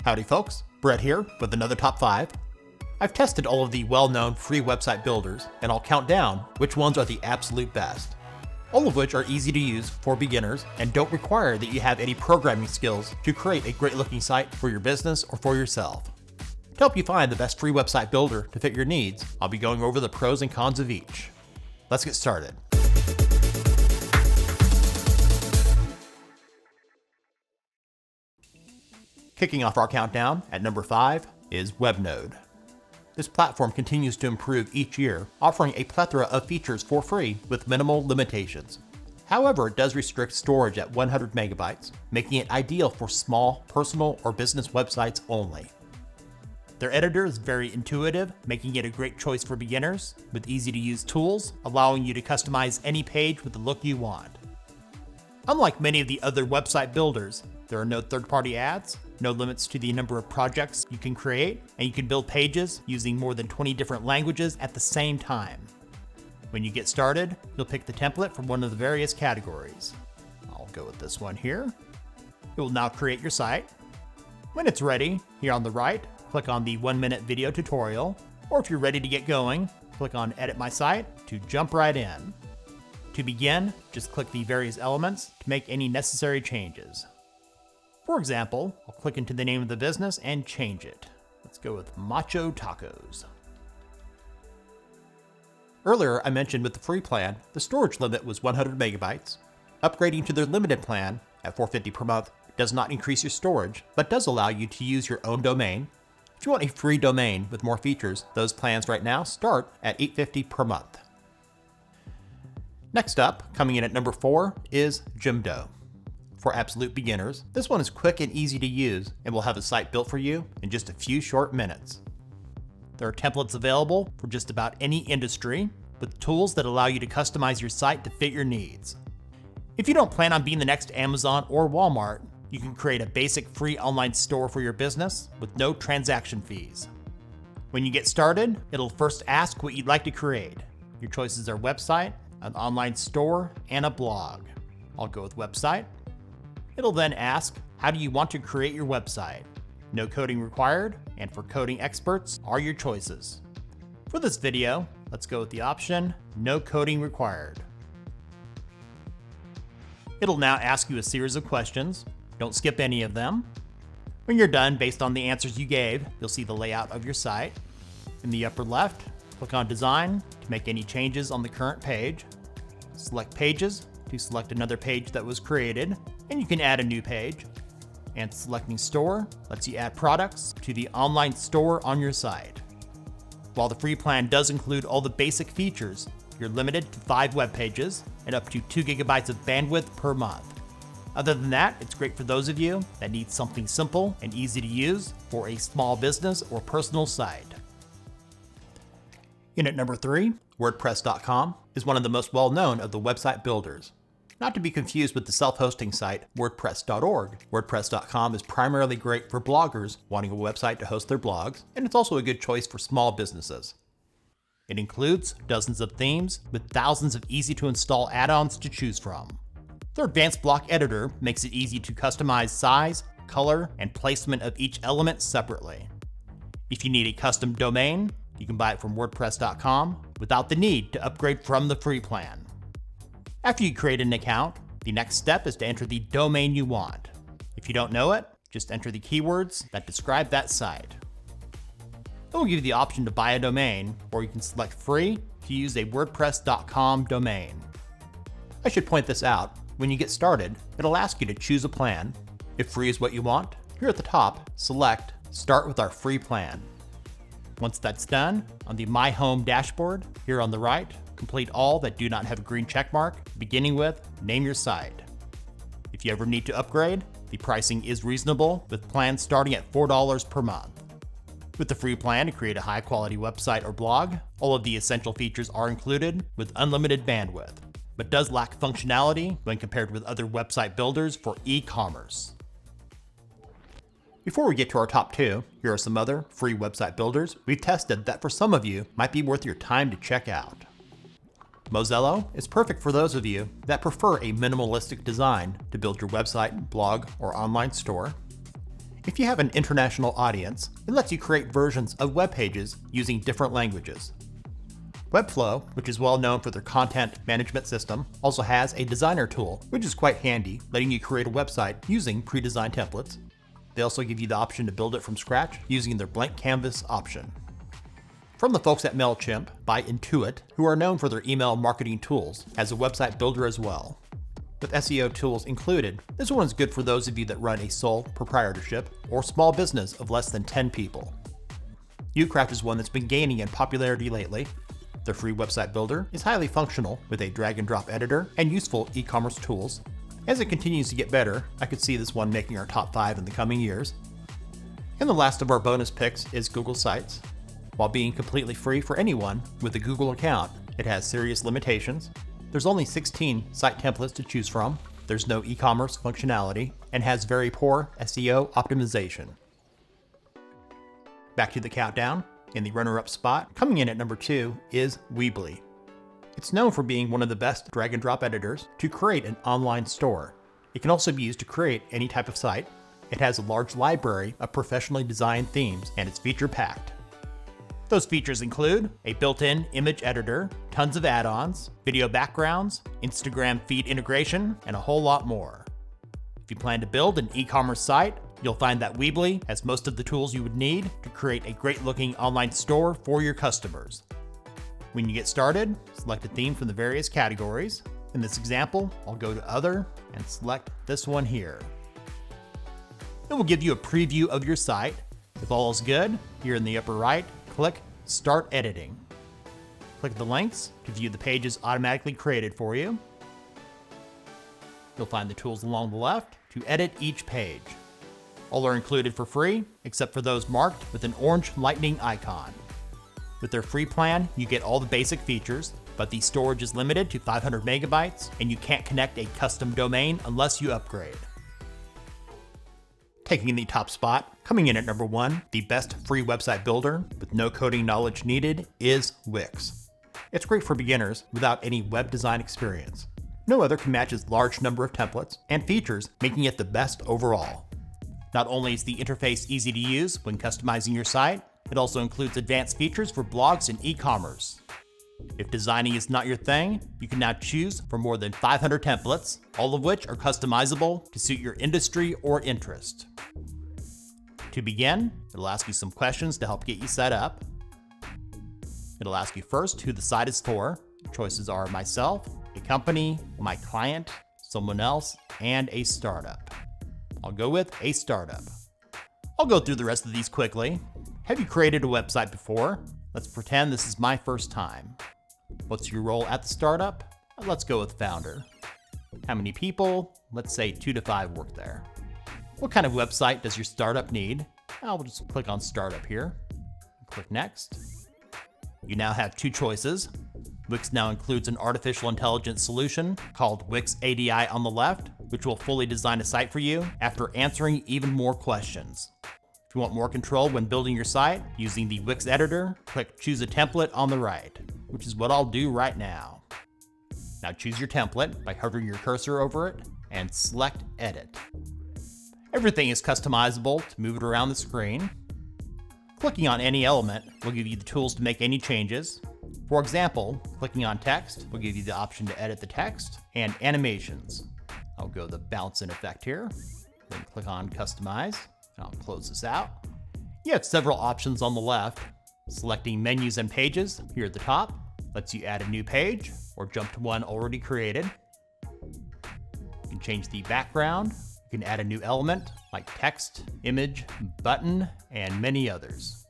Howdy folks, Brett here with another top 5. I've tested all of the well-known free website builders, and I'll count down which ones are the absolute best. All of which are easy to use for beginners and don't require that you have any programming skills to create a great looking site for your business or for yourself. To help you find the best free website builder to fit your needs, I'll be going over the pros and cons of each. Let's get started. Kicking off our countdown at number 5 is Webnode. This platform continues to improve each year, offering a plethora of features for free with minimal limitations. However, it does restrict storage at 100 megabytes, making it ideal for small, personal, or business websites only. Their editor is very intuitive, making it a great choice for beginners, with easy-to-use tools, allowing you to customize any page with the look you want. Unlike many of the other website builders, there are no third-party ads, no limits to the number of projects you can create, and you can build pages using more than 20 different languages at the same time. When you get started, you'll pick the template from one of the various categories. I'll go with this one here. It will now create your site. When it's ready, here on the right, click on the 1-minute video tutorial, or if you're ready to get going, click on Edit My Site to jump right in. To begin, just click the various elements to make any necessary changes. For example, I'll click into the name of the business and change it. Let's go with Macho Tacos. Earlier, I mentioned with the free plan, the storage limit was 100 megabytes. Upgrading to their limited plan at $4.50 per month does not increase your storage, but does allow you to use your own domain. If you want a free domain with more features, those plans right now start at $8.50 per month. Next up, coming in at number 4, is Jimdo. For absolute beginners, this one is quick and easy to use and will have a site built for you in just a few short minutes. There are templates available for just about any industry, with tools that allow you to customize your site to fit your needs. If you don't plan on being the next Amazon or Walmart, you can create a basic free online store for your business with no transaction fees. When you get started, it'll first ask what you'd like to create. Your choices are website, an online store, and a blog. I'll go with website. It'll then ask, how do you want to create your website? No coding required, and for coding experts are your choices. For this video, let's go with the option, no coding required. It'll now ask you a series of questions. Don't skip any of them. When you're done, based on the answers you gave, you'll see the layout of your site. In the upper left, click on Design to make any changes on the current page. Select Pages to select another page that was created, and you can add a new page. And selecting Store lets you add products to the online store on your site. While the free plan does include all the basic features, you're limited to 5 web pages and up to 2 gigabytes of bandwidth per month. Other than that, it's great for those of you that need something simple and easy to use for a small business or personal site. In at number 3, WordPress.com is one of the most well-known of the website builders. Not to be confused with the self-hosting site WordPress.org, WordPress.com is primarily great for bloggers wanting a website to host their blogs, and it's also a good choice for small businesses. It includes dozens of themes with thousands of easy-to-install add-ons to choose from. Their advanced block editor makes it easy to customize size, color, and placement of each element separately. If you need a custom domain, you can buy it from WordPress.com without the need to upgrade from the free plan. After you create an account, the next step is to enter the domain you want. If you don't know it, just enter the keywords that describe that site. It will give you the option to buy a domain, or you can select free to use a WordPress.com domain. I should point this out, when you get started, it'll ask you to choose a plan. If free is what you want, here at the top, select Start with our free plan. Once that's done, on the My Home dashboard, here on the right, complete all that do not have a green check mark, beginning with Name Your Site. If you ever need to upgrade, the pricing is reasonable, with plans starting at $4 per month. With the free plan to create a high-quality website or blog, all of the essential features are included with unlimited bandwidth, but does lack functionality when compared with other website builders for e-commerce. Before we get to our top 2, here are some other free website builders we've tested that for some of you might be worth your time to check out. Mozello is perfect for those of you that prefer a minimalistic design to build your website, blog, or online store. If you have an international audience, it lets you create versions of web pages using different languages. Webflow, which is well known for their content management system, also has a designer tool, which is quite handy, letting you create a website using pre-designed templates. They also give you the option to build it from scratch using their blank canvas option. From the folks at MailChimp by Intuit, who are known for their email marketing tools, has a website builder as well. With SEO tools included, this one is good for those of you that run a sole proprietorship or small business of less than 10 people. Ucraft is one that's been gaining in popularity lately. Their free website builder is highly functional with a drag and drop editor and useful e-commerce tools. As it continues to get better, I could see this one making our top 5 in the coming years. And the last of our bonus picks is Google Sites. While being completely free for anyone with a Google account, it has serious limitations. There's only 16 site templates to choose from, there's no e-commerce functionality, and has very poor SEO optimization. Back to the countdown. In the runner-up spot, coming in at number 2 is Weebly. It's known for being one of the best drag and drop editors to create an online store. It can also be used to create any type of site. It has a large library of professionally designed themes, and it's feature-packed. Those features include a built-in image editor, tons of add-ons, video backgrounds, Instagram feed integration, and a whole lot more. If you plan to build an e-commerce site, you'll find that Weebly has most of the tools you would need to create a great-looking online store for your customers. When you get started, select a theme from the various categories. In this example, I'll go to Other and select this one here. It will give you a preview of your site. If all is good, here in the upper right, click Start Editing. Click the links to view the pages automatically created for you. You'll find the tools along the left to edit each page. All are included for free, except for those marked with an orange lightning icon. With their free plan, you get all the basic features, but the storage is limited to 500 megabytes, and you can't connect a custom domain unless you upgrade. Taking the top spot, coming in at number 1, the best free website builder with no coding knowledge needed is Wix. It's great for beginners without any web design experience. No other can match its large number of templates and features, making it the best overall. Not only is the interface easy to use when customizing your site, it also includes advanced features for blogs and e-commerce. If designing is not your thing, you can now choose from more than 500 templates, all of which are customizable to suit your industry or interest. To begin, it'll ask you some questions to help get you set up. It'll ask you first who the site is for. Choices are myself, a company, my client, someone else, and a startup. I'll go with a startup. I'll go through the rest of these quickly. Have you created a website before? Let's pretend this is my first time. What's your role at the startup? Let's go with founder. How many people? Let's say 2 to 5 work there. What kind of website does your startup need? I'll just click on startup here. Click next. You now have 2 choices. Wix now includes an artificial intelligence solution called Wix ADI on the left, which will fully design a site for you after answering even more questions. If you want more control when building your site using the Wix editor, click Choose a Template on the right, which is what I'll do right now. Now choose your template by hovering your cursor over it and select Edit. Everything is customizable to move it around the screen. Clicking on any element will give you the tools to make any changes. For example, clicking on text will give you the option to edit the text and animations. I'll go the bounce in effect here, then click on Customize. I'll close this out. You have several options on the left. Selecting menus and pages here at the top lets you add a new page or jump to one already created. You can change the background. You can add a new element like text, image, button, and many others.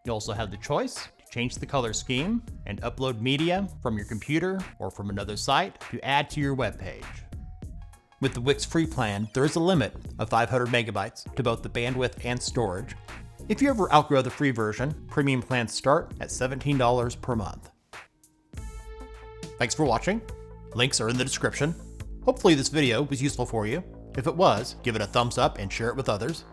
You also have the choice to change the color scheme and upload media from your computer or from another site to add to your web page. With the Wix free plan, there is a limit of 500 megabytes to both the bandwidth and storage. If you ever outgrow the free version, premium plans start at $17 per month. Thanks for watching. Links are in the description. Hopefully this video was useful for you. If it was, give it a thumbs up and share it with others.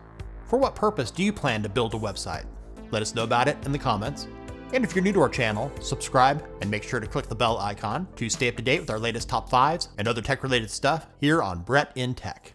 For what purpose do you plan to build a website? Let us know about it in the comments. And if you're new to our channel, subscribe and make sure to click the bell icon to stay up to date with our latest top 5s and other tech-related stuff here on Brett in Tech.